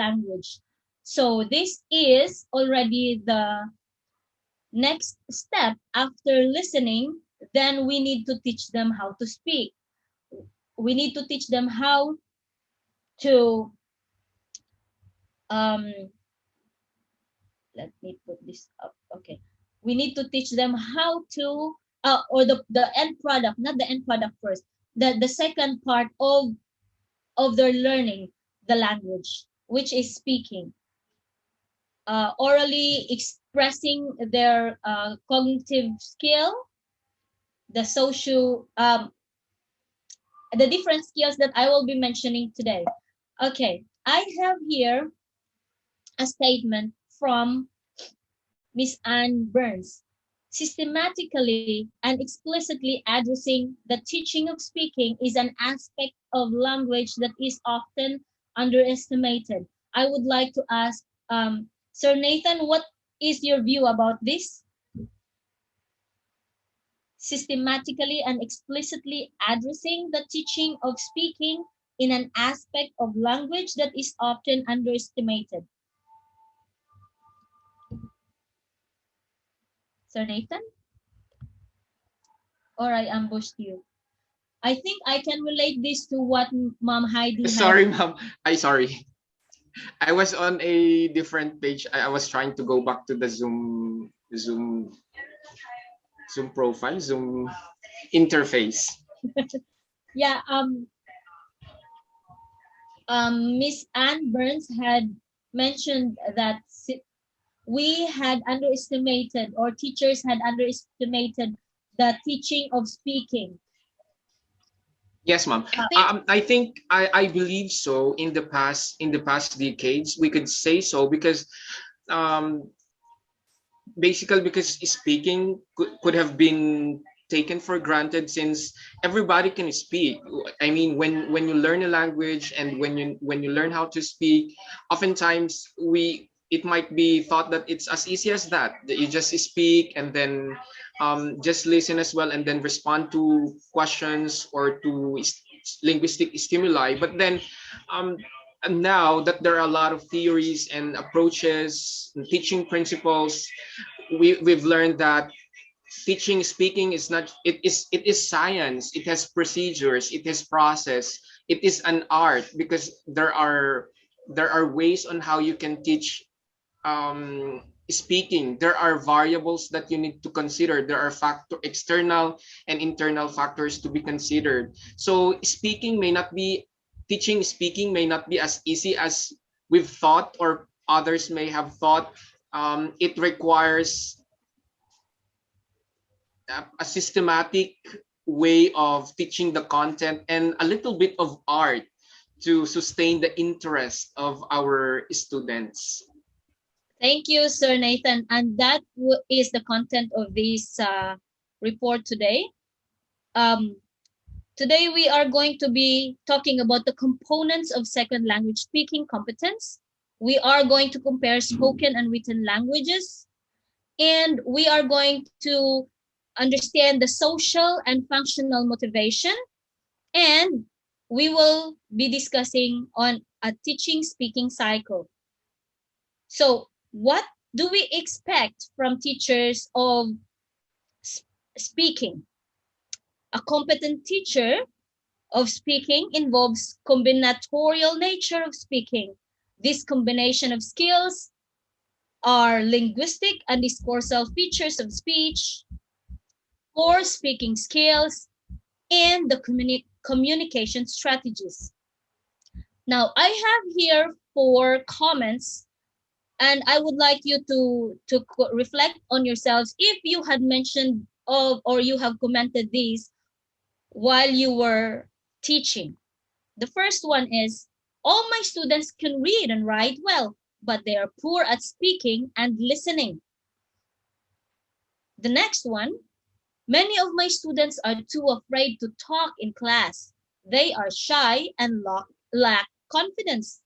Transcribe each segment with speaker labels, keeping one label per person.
Speaker 1: language. So this is already the next step after listening. Then we need to teach them how to speak. We need to teach them how to let me put this up. Okay, we need to teach them how to or the end product, not the end product first, the second part of their learning the language, which is speaking, orally expressing their cognitive skill, the social the different skills that I will be mentioning today. Okay, I have here a statement from Miss Anne Burns. Systematically and explicitly addressing the teaching of speaking is an aspect of language that is often underestimated. I would like to ask Sir Nathan, what is your view about this? Systematically and explicitly addressing the teaching of speaking in an aspect of language that is often underestimated. Sir Nathan? Or I ambushed you. I think I can relate this to what Mom Heidi had.
Speaker 2: Sorry, Ma'am. Sorry. I was on a different page. I was trying to go back to the Zoom profile, Zoom interface.
Speaker 1: Yeah, Miss Anne Burns had mentioned that we had underestimated, or teachers had underestimated, the teaching of speaking.
Speaker 2: Yes, ma'am. I believe so. In the past decades, we could say so because basically because speaking could have been taken for granted since everybody can speak. I mean, when you learn a language and when you learn how to speak, oftentimes it might be thought that it's as easy as that you just speak and then just listen as well and then respond to questions or to linguistic stimuli. But then and now that there are a lot of theories and approaches and teaching principles, we've learned that teaching speaking is not, it is science. It has procedures, it has process, it is an art, because there are ways on how you can teach speaking. There are variables that you need to consider. There are external and internal factors to be considered. So teaching speaking may not be as easy as we've thought or others may have thought. It requires a systematic way of teaching the content and a little bit of art to sustain the interest of our students.
Speaker 1: Thank you, Sir Nathan. And that is the content of this report today. Today we are going to be talking about the components of second language speaking competence. We are going to compare spoken and written languages. And we are going to understand the social and functional motivation. And we will be discussing on a teaching speaking cycle. So what do we expect from teachers of speaking? A competent teacher of speaking involves combinatorial nature of speaking. This combination of skills are linguistic and discoursal features of speech, core speaking skills, and the communication strategies. Now, I have here 4 comments, and I would like you to reflect on yourselves if you had mentioned or you have commented these while you were teaching. The first one is, all my students can read and write well, but they are poor at speaking and listening. The next one, many of my students are too afraid to talk in class. They are shy and lack confidence.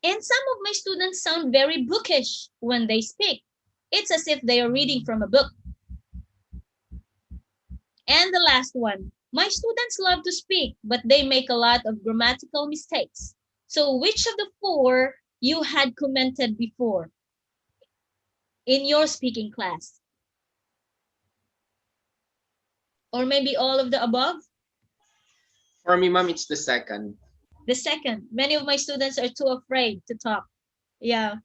Speaker 1: And some of my students sound very bookish when they speak. It's as if they are reading from a book. And the last one, my students love to speak, but they make a lot of grammatical mistakes. So which of the four you had commented before in your speaking class? Or maybe all of the above?
Speaker 2: For me, ma'am, it's the second.
Speaker 1: The second. Many of my students are too afraid to talk. Yeah.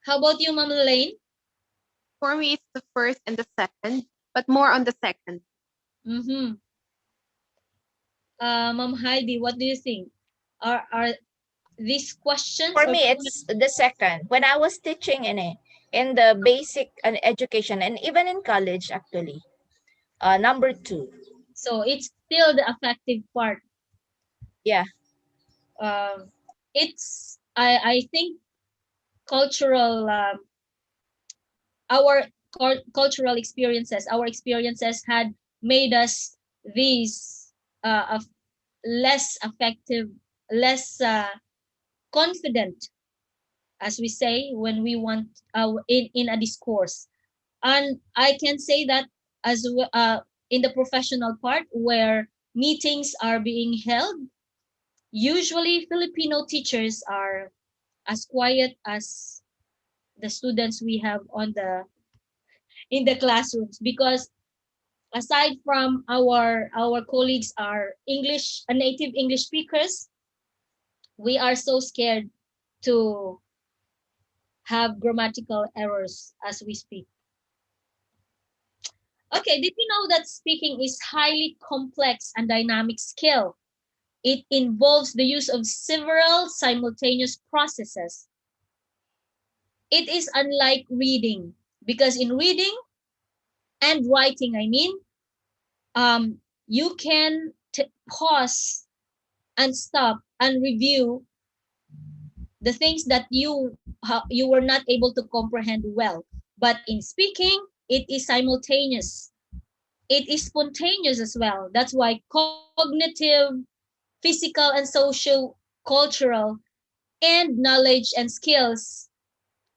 Speaker 1: How about you, Ma'am Lane?
Speaker 3: For me, it's the first and the second, but more on the second.
Speaker 1: Mm-hmm. Ma'am Heidi, what do you think? Are these questions
Speaker 4: For
Speaker 1: or
Speaker 4: me, it's the second. When I was teaching in the basic education and even in college, actually, number two.
Speaker 1: so it's still the affective part?
Speaker 4: Yeah.
Speaker 1: Um, it's I think cultural our our experiences had made us these less effective, less confident, as we say when we want in a discourse. And I can say that as in the professional part where meetings are being held, usually Filipino teachers are as quiet as the students we have on the in the classrooms, because aside from our colleagues are English native English speakers, we are so scared to have grammatical errors as we speak. Okay, did you know that speaking is highly complex and dynamic skill? It involves the use of several simultaneous processes. It is unlike reading, because in reading and writing, you can pause and stop and review the things that you were not able to comprehend well. But in speaking, it is simultaneous. It is spontaneous as well. That's why cognitive, physical, and social, cultural, and knowledge and skills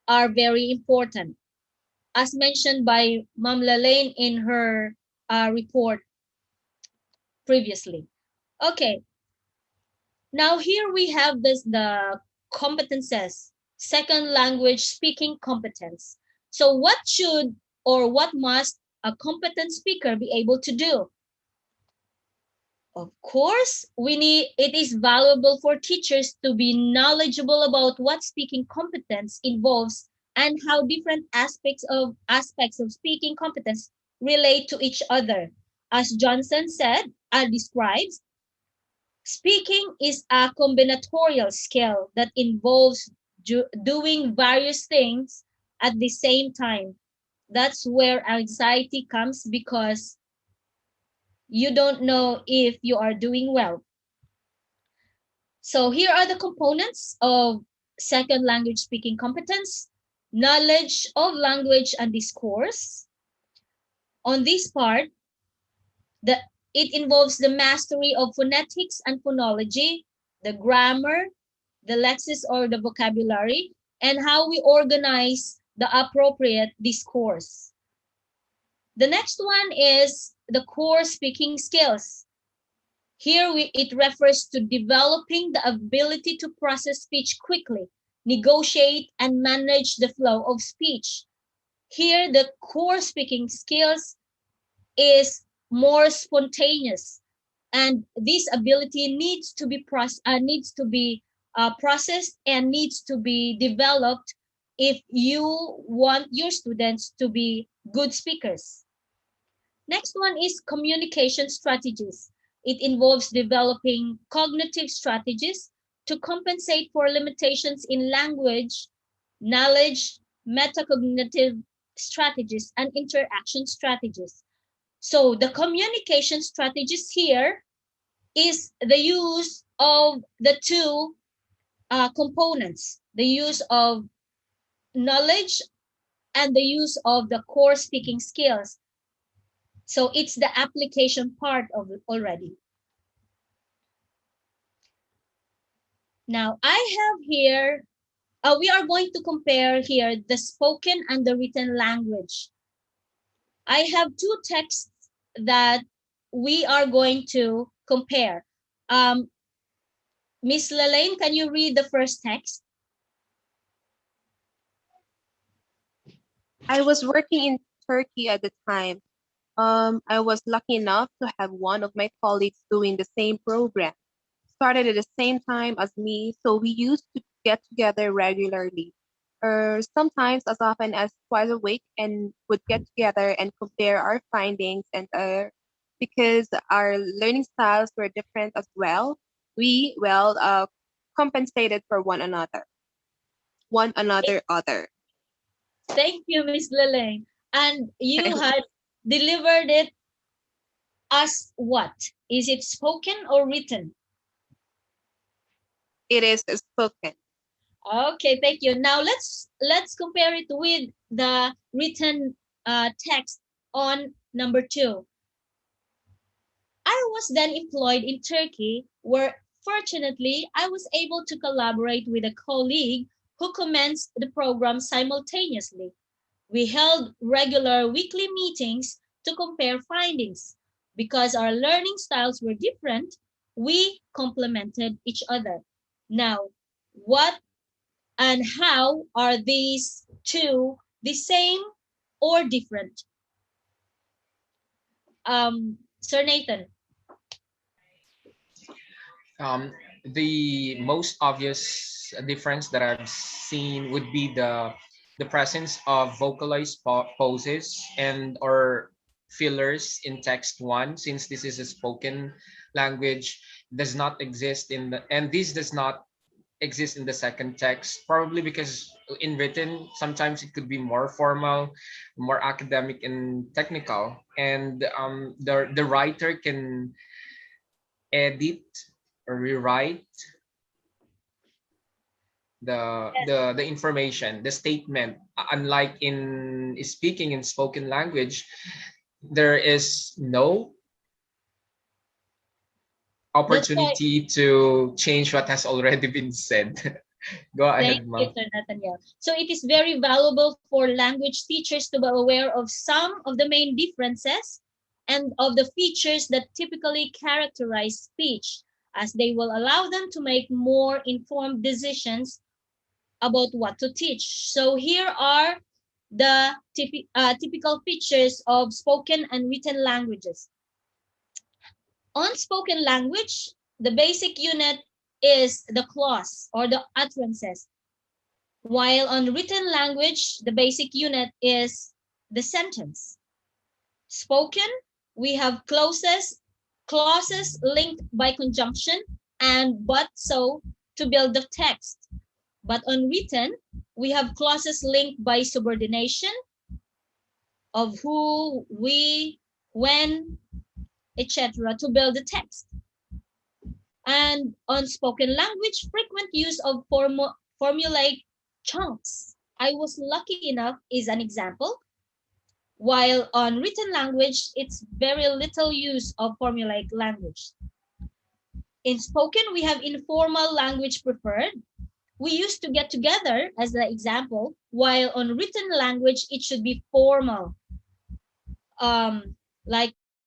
Speaker 1: are very important, as mentioned by Ma'am Lalaine in her report previously. Okay, now here we have the competences, second language speaking competence. So what should or what must a competent speaker be able to do? Of course, it is valuable for teachers to be knowledgeable about what speaking competence involves and how different aspects of speaking competence relate to each other. As Johnson said and describes, speaking is a combinatorial skill that involves doing various things at the same time. That's where anxiety comes, because you don't know if you are doing well. So here are the components of second language speaking competence: knowledge of language and discourse. On this part, the it involves the mastery of phonetics and phonology, the grammar, the lexis or the vocabulary, and how we organize the appropriate discourse. The next one is the core speaking skills. Here it refers to developing the ability to process speech quickly, negotiate, and manage the flow of speech. Here, the core speaking skills is more spontaneous, and this ability needs to be processed and needs to be developed if you want your students to be good speakers. Next one is communication strategies. It involves developing cognitive strategies to compensate for limitations in language, knowledge, metacognitive strategies, and interaction strategies. So the communication strategies here is the use of the two components, the use of knowledge and the use of the core speaking skills. So it's the application part of it already. Now I have here, we are going to compare here the spoken and the written language. I have two texts that we are going to compare. Miss Lelaine, can you read the first text?
Speaker 3: I was working in Turkey at the time. I was lucky enough to have one of my colleagues doing the same program. Started at the same time as me, so we used to get together regularly, or sometimes as often as twice a week, and would get together and compare our findings. And because our learning styles were different as well, we compensated for one another other.
Speaker 1: Thank you, Miss Lelaine. And you had delivered it as what? Is it spoken or written?
Speaker 3: It is spoken.
Speaker 1: Okay, thank you. Now let's compare it with the written text on number 2. I was then employed in Turkey, where fortunately I was able to collaborate with a colleague who commenced the program simultaneously. We held regular weekly meetings to compare findings. Because our learning styles were different, we complemented each other. Now, what and how are these two the same or different? Sir Nathan.
Speaker 2: Um, the most obvious difference that I've seen would be the presence of vocalized poses and or fillers in text one, since this is a spoken language, does not exist in the and this does not exist in the second text, probably because in written sometimes it could be more formal, more academic and technical, and the writer can edit or rewrite the information, the statement. Unlike in speaking in spoken language, there is no
Speaker 1: That's why.
Speaker 2: opportunity to change what has already been said. Go
Speaker 1: Thank
Speaker 2: ahead,
Speaker 1: you,
Speaker 2: ma'am.
Speaker 1: Sir Nathaniel. So it is very valuable for language teachers to be aware of some of the main differences and of the features that typically characterize speech, as they will allow them to make more informed decisions about what to teach. So here are the typical features of spoken and written languages. On spoken language, the basic unit is the clause or the utterances, while on written language, the basic unit is the sentence. Spoken, we have clauses linked by conjunction and but so to build the text. But on written, we have clauses linked by subordination of who, we, when, etc. to build the text. And on spoken language, frequent use of formulaic chunks. I was lucky enough is an example, while on written language, it's very little use of formulaic language. In spoken, we have informal language preferred. We used to get together as the example, while on written language, it should be formal. Like